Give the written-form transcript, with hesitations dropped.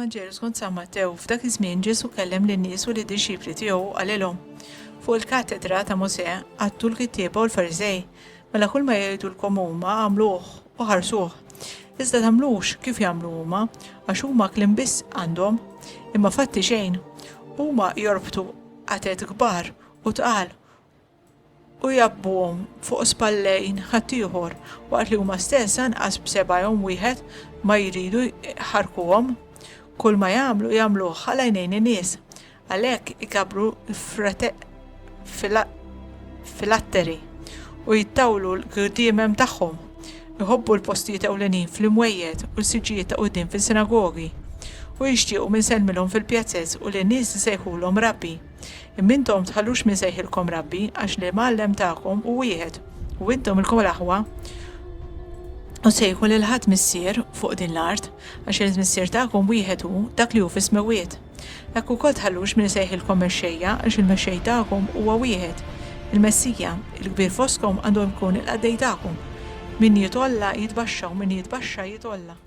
Evanġelu skont San Mattew f'dak iż-żmien Ġesu kellem lin-nies u lid-dixxipli tiegħu qalilhom fuq il-kattedra ta' Mosè għadtu l-kittieba u l-Farisej mela kull ma jgħidulkom huma għamluh u ħarsuh. Iżda tagħmlux kif jagħmlu huma għax huma kliem biss għandhom imma fatti xejn. Huma jorbtu għatet kbar u tqal u jabbuhom fuq spallejn ħaddieħor waqt li huma stess anqas b'sebgħhom wieħed ma jridu jħarkuhom. Kull ma jagħmluh ħala għajnejn in-nies. Għalhekk ikabru filatteri u jittawlu l-għdiemem tagħhom. Iħobbu l-postijiet ewlenin fl-imwejjed u l-siġijiet ta' quddiem fis-sinagogi u jixtiequ min selmilhom fil-pjazzezz u lin-nies isejħulhom rabbi. Imma intom tħallux min sejħilkom rabbi għax li l-mgħallem tagħkom hu wieħed u intom ilkom l-aħwa u sejħu lil ħadd missier fuq din l-art għax il-missier tagħkom wieħed hu dak li hu fis-smawiet. Hekk ukoll tħallux min sejħilkom mexxejja għax il-mexxej tagħkom huwa wieħed. Il-Messija, il-kbir foskom għandhom ikun il-qaddej tagħkom. Min jitolla jitbaxxa u min jitbaxxa jitolla.